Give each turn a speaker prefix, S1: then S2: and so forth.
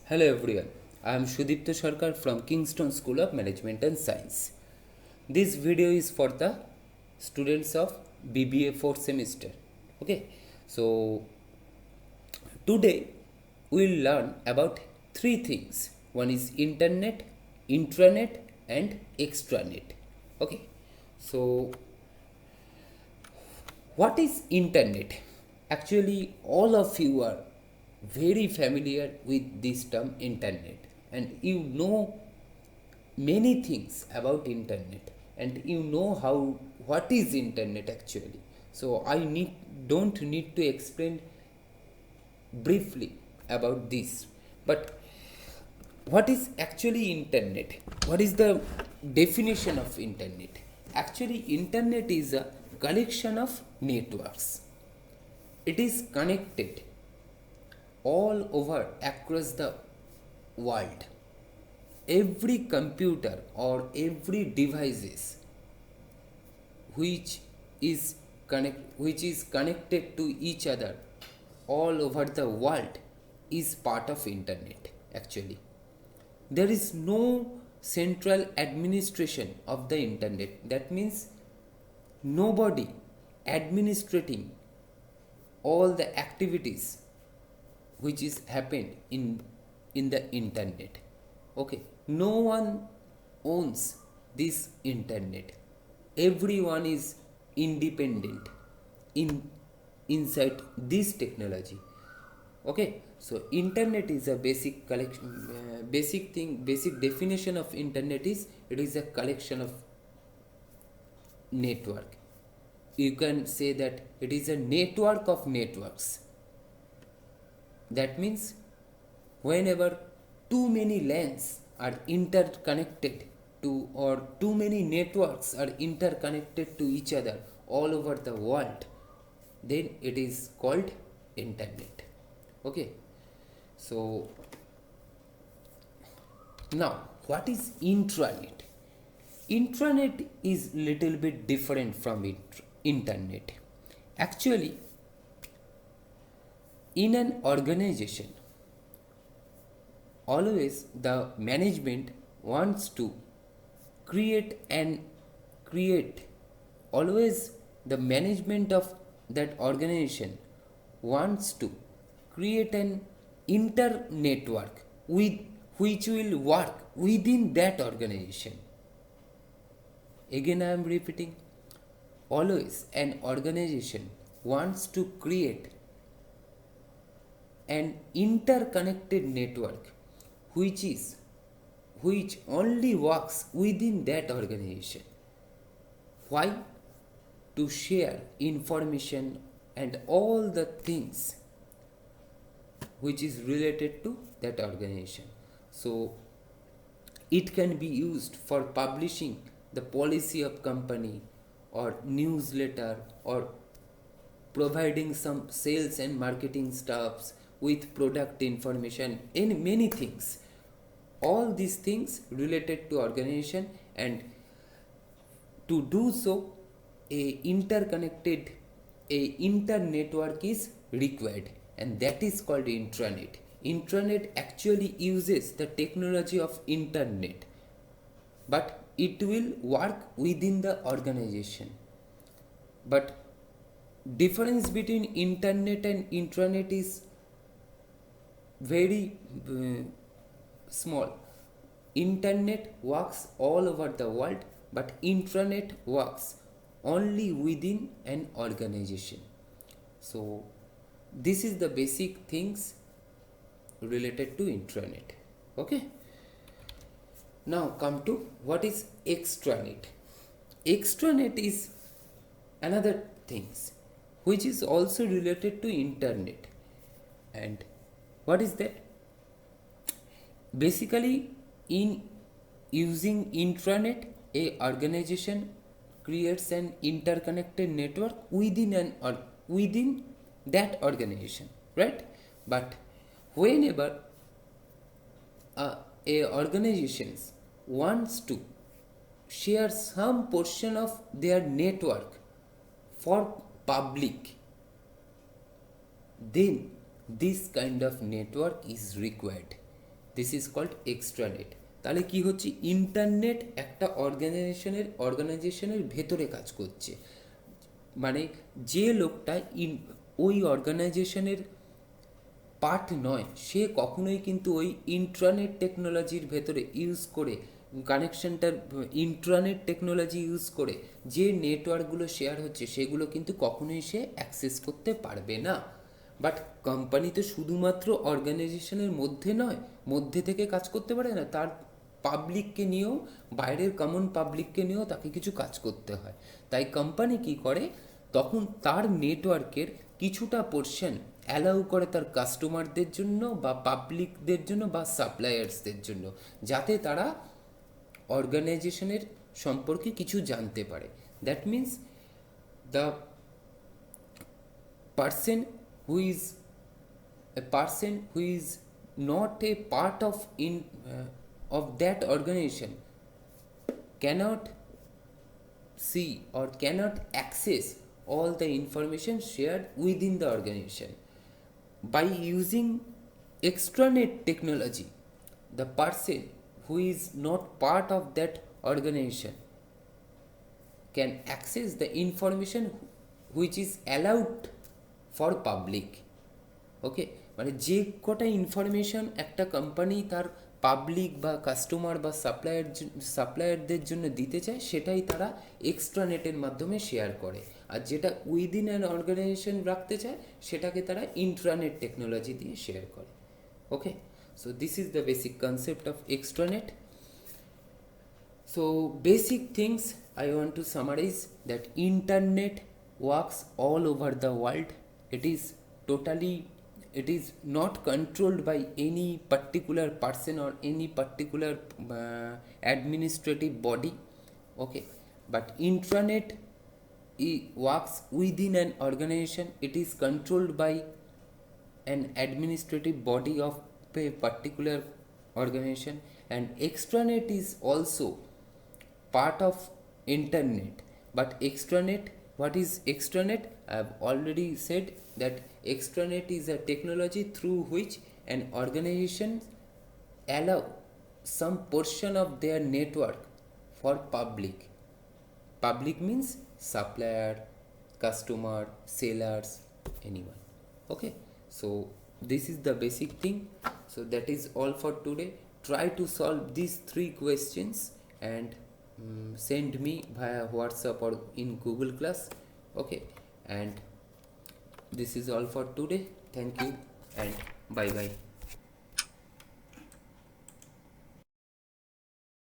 S1: Hello everyone, I am Sudipta Sarkar from Kingston School of Management and Science. This video is for the students of BBA 4th semester. Okay, so today we will learn about three things. One is internet, intranet, and extranet. Okay, so what is internet? Actually, all of you are very familiar with this term internet, and you know many things about internet, and you know how what is internet actually. So I don't need to explain briefly about this. But what is actually internet? What is the definition of internet? Actually, internet is a collection of networks. It is connected all over across the world. Every computer or every devices which which is connected to each other all over the world is part of internet actually. There is no central administration of the internet. That means nobody administrating all the activities which is happened in the internet. Okay, no one owns this internet. Everyone is independent inside this technology. Okay, so internet is a basic collection, basic definition of internet is it is a collection of network. You can say that it is a network of networks. That means whenever too many LANs are interconnected to, or too many networks are interconnected to each other all over the world, then it is called internet. Okay, so now what is intranet? Intranet is little bit different from internet. Actually, in an organization, always the management wants to create always the management of that organization wants to create an inter network with which will work within that organization. Again, I am repeating, always an organization wants to create an interconnected network which only works within that organization. Why? To share information and all the things which is related to that organization. So it can be used for publishing the policy of company or newsletter, or providing some sales and marketing stuffs with product information in many things. All these things related to organization, and to do so a inter network is required, and that is called intranet. Intranet actually uses the technology of internet, but it will work within the organization. But difference between internet and intranet is very small. Internet works all over the world, but intranet works only within an organization. So this is the basic things related to intranet. Okay, now come to what is extranet. Extranet is another things which is also related to internet. And what is that? Basically, in using intranet, a organization creates an interconnected network within that organization, right? But whenever a organization wants to share some portion of their network for public, then this kind of network is required. This is called extranet. তাহলে কি হচ্ছে, internet একটা অর্গানাইজেশনের ভেতরে কাজ করছে, মানে যে লোকটা ওই অর্গানাইজেশনের পার্ট নয় সে কখনোই কিন্তু ওই ইন্ট্রানেট টেকনোলজির ভেতরে ইউজ করে কানেকশনটার, ইন্ট্রানেট টেকনোলজি ইউজ করে যে নেটওয়ার্কগুলো শেয়ার হচ্ছে সেগুলো কিন্তু কখনোই সে অ্যাক্সেস করতে পারবে না। বাট কোম্পানি তো শুধুমাত্র অর্গানাইজেশনের মধ্যে নয়, মধ্যে থেকে কাজ করতে পারে না, তার পাবলিককে নিয়েও, বাইরের কমন পাবলিককে নিয়েও তাকে কিছু কাজ করতে হয়। তাই কোম্পানি কি করে, তখন তার নেটওয়ার্কের কিছুটা পোর্শন অ্যালাউ করে তার কাস্টমারদের জন্য বা পাবলিকদের জন্য বা সাপ্লায়ার্সদের জন্য, যাতে তারা অর্গানাইজেশনের সম্পর্কে কিছু জানতে পারে। That means the person who is a person who is not a part of that organization cannot see or cannot access all the information shared within the organization. By using extranet technology, the person who is not part of that organization can access the information which is allowed for public. ওকে, মানে যে কটা information একটা company তার public বা customer বা সাপ্লায়ারদের জন্য দিতে চায় সেটাই তারা এক্সট্রানেটের মাধ্যমে শেয়ার করে, আর যেটা উইদিন অ্যান অর্গানাইজেশন রাখতে চায় সেটাকে তারা ইন্ট্রানেট টেকনোলজি দিয়ে শেয়ার করে। Okay, so this is the basic concept of extranet. So basic things I want to summarize that internet works all over the world. It is not controlled by any particular person or any particular administrative body. Okay, but intranet works within an organization. It is controlled by an administrative body of a particular organization, and extranet is also part of internet. But extranet, what is extranet? I have already said that extranet is a technology through which an organization allow some portion of their network for public means supplier, customer, sellers, anyone. Okay, so this is the basic thing. So that is all for today. Try to solve these 3 questions and send me via WhatsApp or in Google Class. Okay, and this is all for today. Thank you and bye bye.